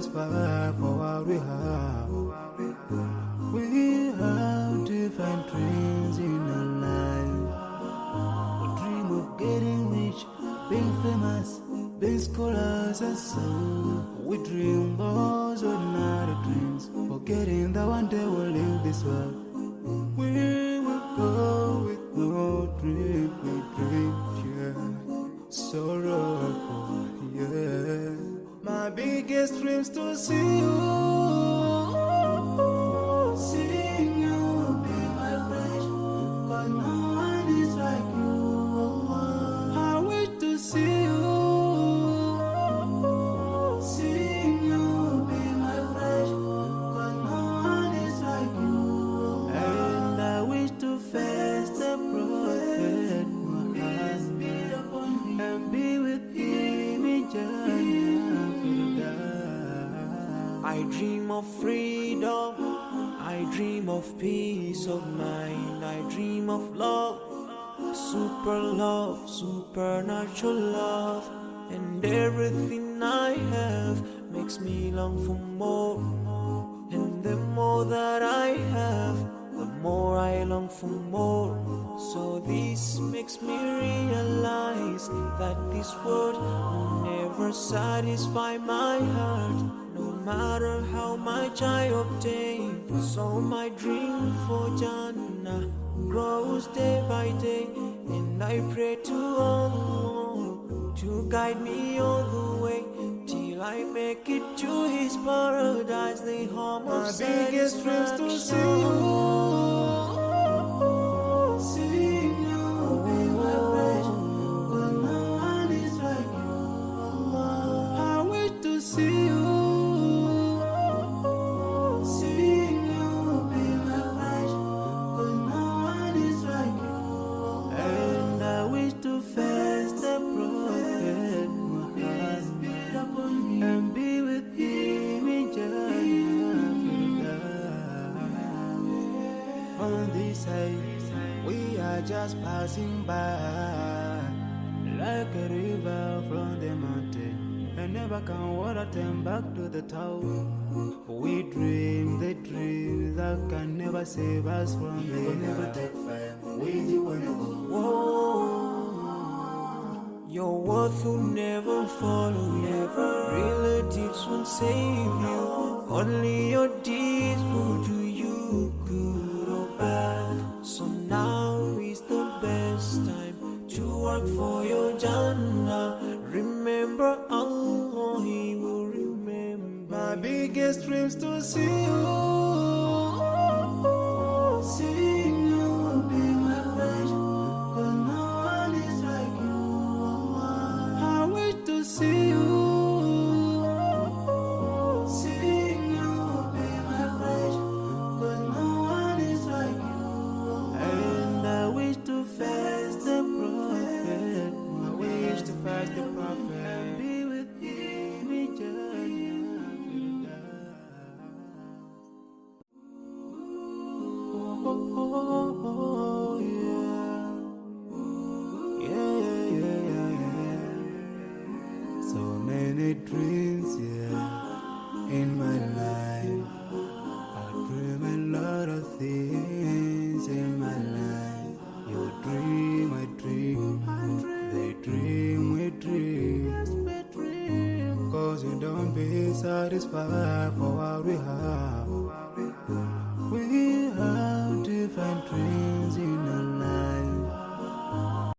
satisfied for what we have. We have different dreams in our life. We dream of getting rich, being famous, being scholars and so. We dream those ordinary dreams, forgetting that one day we'll leave this world. We will go with no dream, we dream, yeah. Sorrowful, yeah. My biggest dream's to see you. Seeing you be my friend, 'cause no one is like you. I wish to see you. Seeing you be my friend, 'cause no one is like you. And I wish to face the prophet Muhammad and be with him in Jannah. I dream of freedom, I dream of peace of mind, I dream of love, supernatural love, and everything I have makes me long for more. And the more that I have, the more I long for more. So this makes me realize that this world will never satisfy my heart, no matter how much I obtain. So my dream for Jannah grows day by day, and I pray to Allah to guide me all the way till I make it to His paradise, the home of my biggest dreams to see you. Seeing you be my friend, 'cause no one is like you. I wish to see you. Seeing you be my friend, 'cause no one is like you. And I wish to face the prophet Muhammad and be with him in Jannah. On this side, we are just passing by, like a river from the mountain, and never can water turn back to the town. We dream the dreams that can never save us from the We'll never take fame with you when you go. Whoa. Your worth will never follow you. Relatives won't save you. Only your deeds will do you good or bad. So now is the best time to work for your Jannah. Remember Allah, He will remember. my biggest dreams to see you. Seeing you be my friend, 'cause no one is like you. I wish to see you. Seeing you be my friend, 'cause no one is like you. And I wish to face the prophet. I wish to face the prophet and be with him in Jannah. Oh, yeah. Yeah. So many dreams, yeah, in my life. I dream a lot of things in my life. You dream, I dream. They dream, we dream. 'Cause we don't be satisfied for what we have. We have different dreams in our